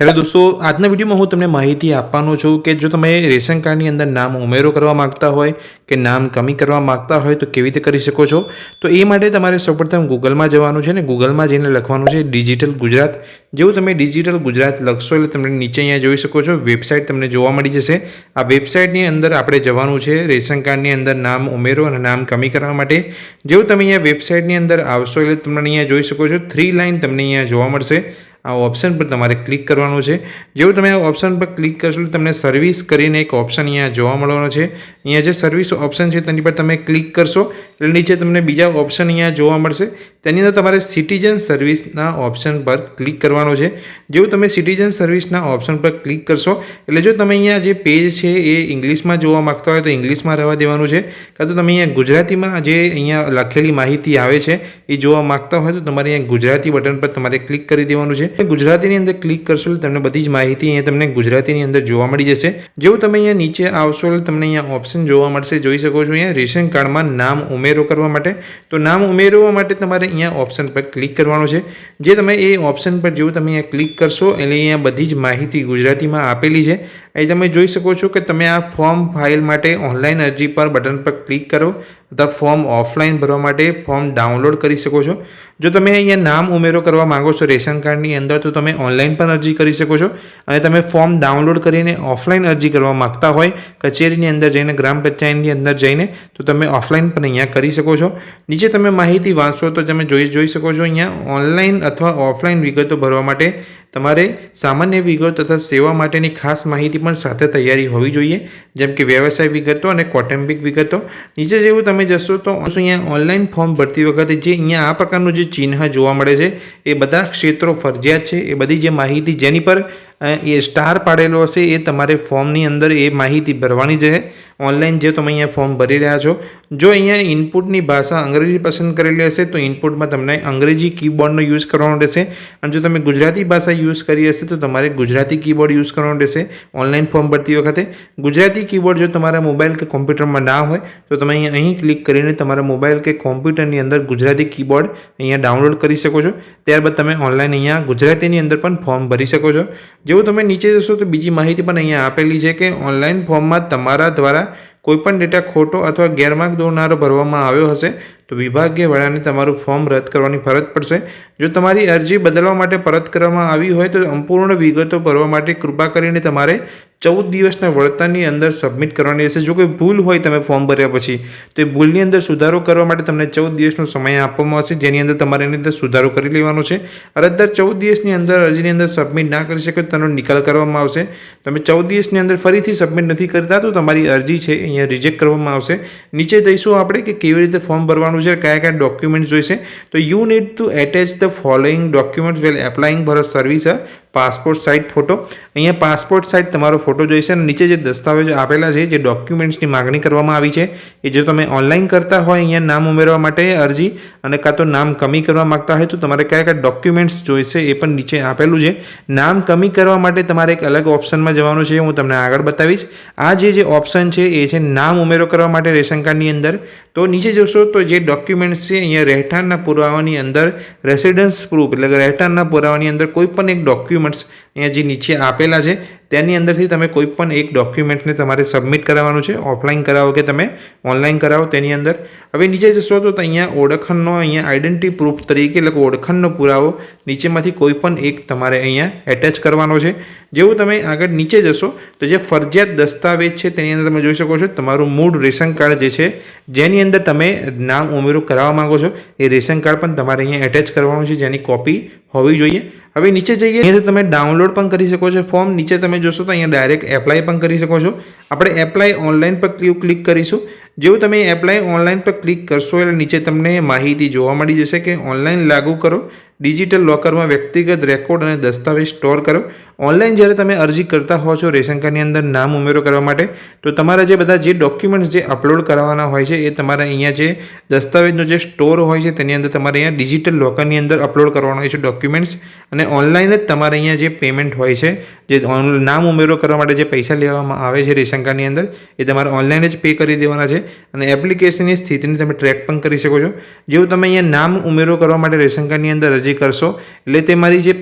Hello દોસ્તો, આજના વિડીયોમાં હું તમને માહિતી આપવાનો છું કે જો તમે રેશન કાર્ડની અંદર નામ ઉમેરો કરવા માગતા હોય કે નામ કમી કરવા માગતા હોય તો કેવી રીતે કરી શકો છો। તો એ માટે તમારે સૌપ્રથમ ગૂગલમાં જવાનું છે ને ગૂગલમાં જઈને લખવાનું છે ડિજિટલ ગુજરાત। જેવું તમે ડિજિટલ ગુજરાત લખશો એટલે તમને નીચે અહીંયા જોઈ શકો છો વેબસાઇટ તમને જોવા મળી જશે। આ વેબસાઇટની અંદર આપણે જવાનું છે રેશન કાર્ડની અંદર નામ ઉમેરો અને નામ કમી કરવા માટે। જેવું તમે અહીંયા વેબસાઇટની અંદર આવશો એટલે તમને અહીંયા જોઈ શકો છો 3 લાઇન તમને અહીંયા જોવા મળશે। આ ઓપ્શન પર તમારે ક્લિક કરવાનું છે। જેવું તમે આ ઓપ્શન પર ક્લિક કરશો એટલે તમને સર્વિસ કરીને એક ઓપ્શન અહીંયા જોવા મળવાનો છે। અહીંયા જે સર્વિસ ઓપ્શન છે તેની પર તમે ક્લિક કરશો એટલે નીચે તમને બીજા ઓપ્શન અહીંયા જોવા મળશે। તેની અંદર તમારે સિટીઝન સર્વિસના ઓપ્શન પર ક્લિક કરવાનો છે। જેવું તમે સિટીઝન સર્વિસના ઓપ્શન પર ક્લિક કરશો એટલે જો તમે અહીંયા જે પેજ છે એ ઇંગ્લિશમાં જોવા માગતા હોય તો ઇંગ્લિશમાં રહેવા દેવાનું છે, કાં તો તમે અહીંયા ગુજરાતીમાં જે અહીંયા લખેલી માહિતી આવે છે એ જોવા માગતા હોય તો તમારે અહીંયા ગુજરાતી બટન પર તમારે ક્લિક કરી દેવાનું છે। ગુજરાતીની અંદર ક્લિક કરશો એટલે તમને બધી જ માહિતી અહીંયા તમને ગુજરાતીની અંદર જોવા મળી જશે। જેવું તમે અહીંયા નીચે આવશો એટલે તમને અહીંયા ઓપ્શન જોવા મળશે, જોઈ શકો છો અહીંયા રેશન કાર્ડમાં નામ ઉમેરો કરવા માટે। તો નામ ઉમેરવા માટે તમારે અહીંયા ઓપ્શન પર ક્લિક કરવાનું છે। જે તમે એ ઓપ્શન પર જેવું તમે અહીંયા ક્લિક કરશો એટલે અહીંયા બધી જ માહિતી ગુજરાતીમાં આપેલી છે। અહીં તમે જોઈ શકો છો કે તમે આ ફોર્મ ફાઇલ માટે ઓનલાઈન અરજી પર બટન પર ક્લિક કરો અથવા ફોર્મ ઓફલાઈન ભરવા માટે ફોર્મ ડાઉનલોડ કરી શકો છો। જો તમે અહીંયા નામ ઉમેરો કરવા માંગો છો રેશન કાર્ડની અંદર તો તમે ઓનલાઈન પણ અરજી કરી શકો છો, અને તમે ફોર્મ ડાઉનલોડ કરીને ઓફલાઈન અરજી કરવા માગતા હોય કચેરીની અંદર જઈને ગ્રામ પંચાયતની અંદર જઈને તો તમે ઓફલાઈન પણ અહીંયા કરી શકો છો। નીચે તમે માહિતી વાંચશો તો તમે જોઈ શકો છો અહીંયા ઓનલાઈન અથવા ઓફલાઈન વિગતો ભરવા માટે તમારે સામાન્ય વિગતો તથા સેવા માટેની ખાસ માહિતી પણ સાથે તૈયારી હોવી જોઈએ, જેમ કે વ્યવસાય વિગતો અને કૌટુંબિક વિગતો। નીચે જેવું તમે જશો તો અહીંયા ઓનલાઈન ફોર્મ ભરતી વખતે જે અહીંયા આ પ્રકારનું જે ચિહ્ન જોવા મળે છે એ બધા ક્ષેત્રો ફરજિયાત છે। એ બધી જે માહિતી જેની પર એ સ્ટાર પાડેલો હશે એ તમારે ફોર્મની અંદર એ માહિતી ભરવાની છે ઓનલાઈન જે તમે અહીંયા ફોર્મ ભરી રહ્યા છો। જો અહીંયા ઇનપુટની ભાષા અંગ્રેજી પસંદ કરેલી હશે તો ઇનપુટમાં તમને અંગ્રેજી કીબોર્ડનો યુઝ કરવાનો રહેશે, અને જો તમે ગુજરાતી ભાષા યુઝ કરી હશે તો તમારે ગુજરાતી કીબોર્ડ યુઝ કરવાનો રહેશે ઓનલાઈન ફોર્મ ભરતી વખતે। ગુજરાતી કીબોર્ડ જો તમારા મોબાઈલ કે કોમ્પ્યુટરમાં ના હોય તો તમે અહીં ક્લિક કરીને તમારા મોબાઈલ કે કોમ્પ્યુટરની અંદર ગુજરાતી કીબોર્ડ અહીંયા ડાઉનલોડ કરી શકો છો। ત્યારબાદ તમે ઓનલાઈન અહીંયા ગુજરાતીની અંદર પણ ફોર્મ ભરી શકો છો। જેવું તમે નીચે જશો તો બીજી માહિતી પણ અહીંયા આપેલી છે કે ઓનલાઈન ફોર્મમાં તમારા દ્વારા કોઈપણ ડેટા ખોટો અથવા ગેરમાર્ગ દોરનારો ભરવામાં આવ્યો હશે તો વિભાગીય વડાને તમારું ફોર્મ રદ કરવાની ફરજ પડશે। જો તમારી અરજી બદલવા માટે પરત કરવામાં આવી હોય તો સંપૂર્ણ વિગતો ભરવા માટે કૃપા કરીને તમારે 14 દિવસના વળતરની અંદર સબમિટ કરવાની રહેશે। જો કોઈ ભૂલ હોય તમે ફોર્મ ભર્યા પછી તો એ ભૂલની અંદર સુધારો કરવા માટે તમને 14 દિવસનો સમય આપવામાં આવશે, જેની અંદર તમારે એની અંદર સુધારો કરી લેવાનો છે। અરજદાર 14 દિવસની અંદર અરજીની અંદર સબમિટ ના કરી શકે તો તેનો નિકાલ કરવામાં આવશે। તમે 14 દિવસની અંદર ફરીથી સબમિટ નથી કરતા તો તમારી અરજી છે અહીંયા રિજેક્ટ કરવામાં આવશે। નીચે જઈશું આપણે કે કેવી રીતે ફોર્મ ભરવાનું છે, કયા કયા ડોક્યુમેન્ટ્સ જોઈશે। તો you need to attach the following documents well applying for a service passport size photo. અહીંયા પાસપોર્ટ સાઇઝ તમારો ફોટો જોઈશે, અને નીચે જે દસ્તાવેજો આપેલા છે જે ડોક્યુમેન્ટ્સની માગણી કરવામાં આવી છે એ જો તમે ઓનલાઈન કરતા હોય અહીંયા નામ ઉમેરવા માટે અરજી અને કાં તો નામ કમી કરવા માગતા હોય તો તમારે કયા કયા ડોક્યુમેન્ટ્સ જોઈશે એ પણ નીચે આપેલું છે। નામ કમી કરવા માટે તમારે એક અલગ ઓપ્શનમાં જવાનું છે, હું તમને આગળ બતાવીશ। આ જે ઓપ્શન છે એ છે નામ ઉમેરો કરવા માટે રેશન કાર્ડની અંદર। તો નીચે જોશો તો જે ડોક્યુમેન્ટ્સ છે અહીંયા રહેઠાણના પુરાવાની અંદર રેસિડન્સ પ્રૂફ એટલે કે રહેઠાણના પુરાવાની અંદર કોઈ પણ એક ડોક્યુમેન્ટ્સ અહીંયા જે નીચે આપેલા છે તેની અંદરથી તમે કોઈ પણ એક ડોક્યુમેન્ટને તમારે સબમિટ કરાવવાનું છે, ઓફલાઈન કરાવો કે તમે ઓનલાઈન કરાવો તેની અંદર। હવે નીચે જશો તો અહીંયા ઓળખણનો અહીંયા આઈડેન્ટિટી પ્રૂફ તરીકે એટલે કે ઓળખણનો પુરાવો નીચેમાંથી કોઈ પણ એક તમારે અહીંયા એટેચ કરવાનો છે। જેવું તમે આગળ નીચે જશો તો જે ફરજિયાત દસ્તાવેજ છે તેની અંદર તમે જોઈ શકો છો તમારું મૂળ રેશન કાર્ડ જે છે જેની અંદર તમે નામ ઉમેરો કરાવવા માંગો છો એ રેશન કાર્ડ પણ તમારે અહીંયા એટેચ કરવાનું છે, જેની કોપી હોવી જોઈએ। હવે નીચે જઈએ અહીંયા તમે ડાઉનલોડ પણ કરી શકો છો ફોર્મ। નીચે તમે જોશો તો અહીંયા ડાયરેક્ટ એપ્લાય પણ કરી શકો છો। આપણે એપ્લાય ઓનલાઈન પર ક્લિક કરીશું। જેવું તમે એપ્લાય ઓનલાઈન પર ક્લિક કરશો એટલે નીચે તમને માહિતી જોવા મળી જશે કે ઓનલાઈન લાગુ કરો, ડિજિટલ લોકરમાં વ્યક્તિગત રેકોર્ડ અને દસ્તાવેજ સ્ટોર કરો। ઓનલાઈન જ્યારે તમે અરજી કરતા હો છો રેશન કાર્ડની અંદર નામ ઉમેરો કરવા માટે તો તમારા જે બધા જે ડોક્યુમેન્ટ્સ જે અપલોડ કરવાના હોય છે એ તમારે અહીંયા જે દસ્તાવેજનો જે સ્ટોર હોય છે તેની અંદર તમારે અહીંયા ડિજિટલ લોકરની અંદર અપલોડ કરવાનો હોય છે ડોક્યુમેન્ટ્સ, અને ઓનલાઈન જ તમારે અહીંયા જે પેમેન્ટ હોય છે જે નામ ઉમેરો કરવા માટે જે પૈસા લેવામાં આવે છે રેશન કાર્ડની અંદર એ તમારે ઓનલાઈન જ પે કરી દેવાના છે, અને એપ્લિકેશનની સ્થિતિને તમે ટ્રેક પણ કરી શકો છો। જેવું તમે અહીંયા નામ ઉમેરો કરવા માટે રેશન કાર્ડની અંદર અરજી અરજી કરશો એટલે તમારી જે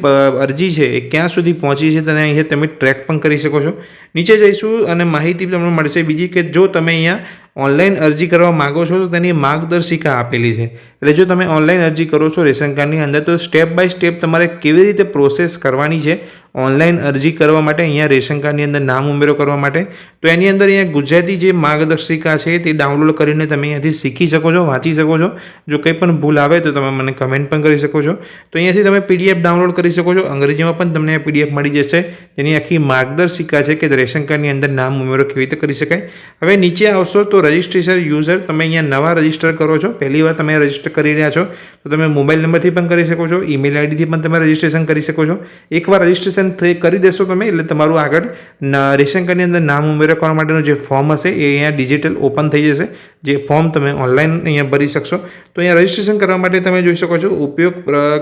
અરજી છે એ ક્યાં સુધી પહોંચી છે તેને અહીંયા તમે ટ્રેક પણ કરી શકો છો. નીચે જઈશું અને માહિતી તમને મળશે બીજી કે જો તમે અહીંયા ઓનલાઈન અરજી કરવા માગો છો તો તેની માર્ગદર્શિકા આપેલી છે. એટલે જો તમે ઓનલાઈન અરજી કરો છો રેશન કાર્ડની અંદર તો સ્ટેપ બાય સ્ટેપ તમારે કેવી રીતે પ્રોસેસ કરવાની છે ઓનલાઈન અરજી કરવા માટે, અહીંયા રેશન કાર્ડની અંદર નામ ઉમેરો કરવા માટે, તો એની અંદર અહીંયા ગુજરાતી જે માર્ગદર્શિકા છે તે ડાઉનલોડ કરીને તમે અહીંયાથી શીખી શકો છો, વાંચી શકો છો. જો કંઈ પણ ભૂલ આવે તો તમે મને કમેન્ટ પણ કરી શકો છો. તો અહીંયાથી તમે PDF ડાઉનલોડ કરી શકો છો. અંગ્રેજીમાં પણ તમને PDF મળી જશે જેની આખી માર્ગદર્શિકા છે કે રેશન કાર્ડની અંદર નામ ઉમેરો કેવી રીતે કરી શકાય. હવે નીચે આવશો તો રજિસ્ટ્રેશન યુઝર, તમે અહીંયા નવા રજિસ્ટર કરો છો, પહેલી વાર તમે રજિસ્ટર કરી રહ્યા છો તો તમે મોબાઈલ નંબરથી પણ કરી શકો છો, ઈમેલ આઈડીથી પણ તમે રજિસ્ટ્રેશન કરી શકો છો. એકવાર રજિસ્ટ્રેશન કરી દેશો તમે એટલે તમારું આગળ રેશન કાર્ડની અંદર નામ ઉમેરો કરવા માટેનું જે ફોર્મ હશે એ અહીંયા ડિજિટલ ઓપન થઈ જશે. જે ફોર્મ તમે ઓનલાઈન અહીંયા ભરી શકશો. તો અહીંયા રજિસ્ટ્રેશન કરવા માટે તમે જોઈ શકો છો ઉપયોગ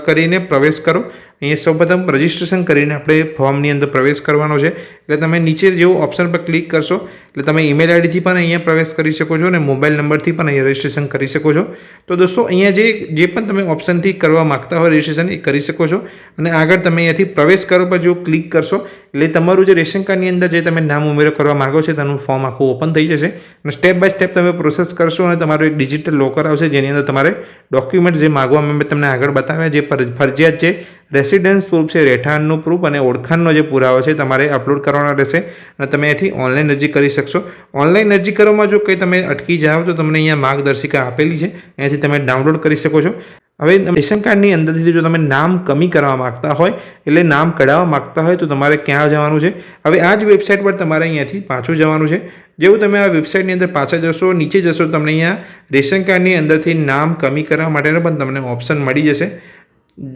કરીને પ્રવેશ કરો. અહીંયા સૌપ્રથમ રજિસ્ટ્રેશન કરીને આપણે ફોર્મની અંદર પ્રવેશ કરવાનો છે. એટલે તમે નીચે જેવો ઓપ્શન પર ક્લિક કરશો એટલે તમે ઈમેલ આઈડીથી પણ અહીંયા પ્રવેશ કરી શકો છો અને મોબાઈલ નંબરથી પણ અહીંયા રજિસ્ટ્રેશન કરી શકો છો. તો દોસ્તો અહીંયા જે પણ તમે ઓપ્શનથી કરવા માગતા હોય રજિસ્ટ્રેશન એ કરી શકો છો. અને આગળ તમે અહીંયાથી પ્રવેશ કરો પર જો ક્લિક કરશો એટલે તમારું જે રેશન કાર્ડની અંદર જે તમે નામ ઉમેરો કરવા માગો છો તેનું ફોર્મ આખું ઓપન થઈ જશે અને સ્ટેપ બાય સ્ટેપ તમે પ્રોસેસ કરશો અને તમારું એક ડિજિટલ લોકર આવશે જેની અંદર તમારે ડોક્યુમેન્ટ જે માગવામાં મેં તમને આગળ બતાવ્યા જે ફરજિયાત છે રેસિડન્સ પ્રૂફ છે, રહેઠાણનું પ્રૂફ અને ઓળખાણનો જે પુરાવો છે તમારે અપલોડ કરવાનો રહેશે અને તમે અહીંથી ઓનલાઈન અરજી કરી શકશો. ઓનલાઈન અરજી કરવામાં જો કંઈ તમે અટકી જાઓ તો તમને અહીંયા માર્ગદર્શિકા આપેલી છે, અહીંયાથી તમે ડાઉનલોડ કરી શકો છો. હવે રેશન કાર્ડની અંદરથી જો તમે નામ કમી કરવા માગતા હોય એટલે નામ કઢાવવા માગતા હોય તો તમારે ક્યાં જવાનું છે? હવે આ જ વેબસાઇટ પર તમારે અહીંયાથી પાછું જવાનું છે. જેવું તમે આ વેબસાઇટની અંદર પાછા જશો, નીચે જશો, તમને અહીંયા રેશન કાર્ડની અંદરથી નામ કમી કરવા માટેનો પણ તમને ઓપ્શન મળી જશે.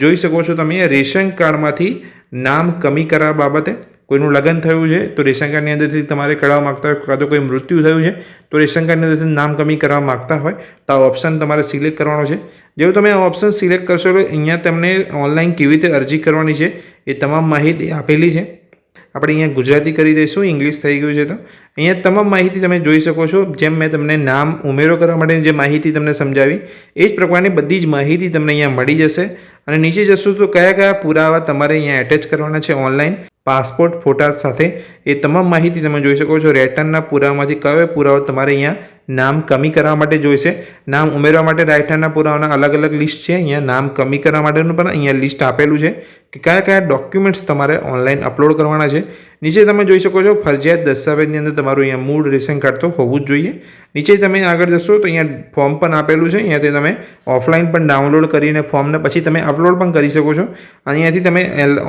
જોઈ શકો છો તમે રેશન કાર્ડમાંથી નામ કમી કરવા બાબતે કોઈનું લગ્ન થયું છે તો રેશન કાર્ડની અંદરથી તમારે કઢાવવા માગતા હોય, કાં તો કોઈ મૃત્યુ થયું છે તો રેશન કાર્ડની અંદરથી નામ કમી કરવા માગતા હોય તો આ ઓપ્શન તમારે સિલેક્ટ કરવાનો છે. જેવું તમે આ ઓપ્શન સિલેક્ટ કરશો એટલે અહીંયા તમને ઓનલાઈન કેવી રીતે અરજી કરવાની છે એ તમામ માહિતી આપેલી છે. આપણે અહીંયા ગુજરાતી કરી દઈશું, ઇંગ્લિશ થઈ ગયું છે તો અહીંયા તમામ માહિતી તમે જોઈ શકો છો. જેમ મેં તમને નામ ઉમેરો કરવા માટેની જે માહિતી તમને સમજાવી એ જ પ્રકારની બધી જ માહિતી તમને અહીંયા મળી જશે. અને નીચે જશું તો કયા કયા પુરાવા તમારે અહીંયા એટેચ કરવાના છે ઓનલાઈન પાસપોર્ટ ફોટા સાથે એ તમામ માહિતી તમે જોઈ શકો છો. રહેઠાણના પુરાવામાંથી કયો પુરાવો તમારે અહીંયા નામ કમી કરવા માટે જોઈશે, નામ ઉમેરવા માટે રહેઠાણના પુરાવાના અલગ અલગ લિસ્ટ છે. અહીંયા નામ કમી કરવા માટેનું પણ અહીંયા લિસ્ટ આપેલું છે કે કયા કયા ડોક્યુમેન્ટ્સ તમારે ઓનલાઈન અપલોડ કરવાના છે. નીચે તમે જોઈ શકો છો ફરજિયાત દસ્તાવેજની અંદર તમારું અહીંયા મૂળ રેશન કાર્ડ તો હોવું જ જોઈએ. નીચે તમે આગળ જશો તો અહીંયા ફોર્મ પણ આપેલું છે, અહીંયાથી તમે ઓફલાઈન પણ ડાઉનલોડ કરીને ફોર્મને પછી તમે અપલોડ પણ કરી શકો છો. અહીંયાથી તમે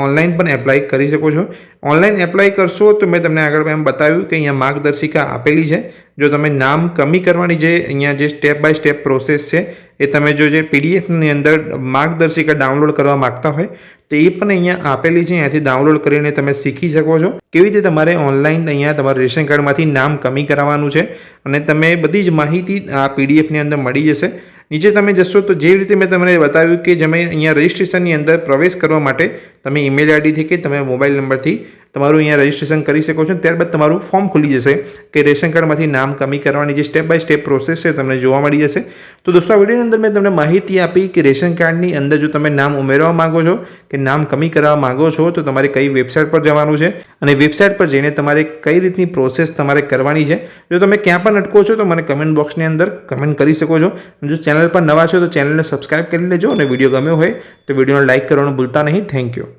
ઓનલાઈન પણ એપ્લાય કરી શકો છો. ઓનલાઈન એપ્લાય કરશો તો મેં તમને આગળ એમ બતાવ્યું કે અહીંયા માર્ગદર્શિકા આપેલી છે. જો તમે નામ કમી કરવાની જે અહીંયા જે સ્ટેપ બાય સ્ટેપ પ્રોસેસ છે એ તમે જો જે PDFની અંદર માર્ગદર્શિકા ડાઉનલોડ કરવા માગતા હોય તો એ પણ અહીંયા આપેલી છે. અહીંયાથી ડાઉનલોડ કરીને તમે શીખી શકો છો કેવી રીતે તમારે ઓનલાઈન અહીંયા તમારા રેશન કાર્ડમાંથી નામ કમી કરાવવાનું છે અને તમે બધી જ માહિતી આ PDFની અંદર મળી જશે. નીચે તમે જશો તો જે રીતે મેં તમને બતાવ્યું કે તમે અહીંયા રજિસ્ટ્રેશનની અંદર પ્રવેશ કરવા માટે તમે ઈમેલ આઈડીથી કે તમે મોબાઈલ નંબરથી તમારું અહીંયા રજિસ્ટ્રેશન કરી શકો છો. ત્યારબાદ તમારું ફોર્મ ખુલી જશે કે રેશન કાર્ડમાંથી નામ કમી કરવાની જે સ્ટેપ બાય સ્ટેપ પ્રોસેસ છે તમને જોવા મળી જશે. તો દોસ્તો આ વિડીયોની અંદર મેં તમને માહિતી આપી કે રેશન કાર્ડની અંદર જો તમે નામ ઉમેરવા માગો છો કે નામ કમી કરવા માગો છો તો તમારે કઈ વેબસાઇટ પર જવાનું છે અને વેબસાઇટ પર જઈને તમારે કઈ રીતની પ્રોસેસ તમારે કરવાની છે. જો તમે ક્યાં પણ અટકો છો તો મને કમેન્ટ બોક્સની અંદર કમેન્ટ કરી શકો છો. જો ચેનલ પર નવા છો તો ચેનલને સબસ્ક્રાઇબ કરી લેજો અને વિડીયો ગમ્યો હોય તો વિડીયોને લાઇક કરવાનું ભૂલતા નહીં. Thank you.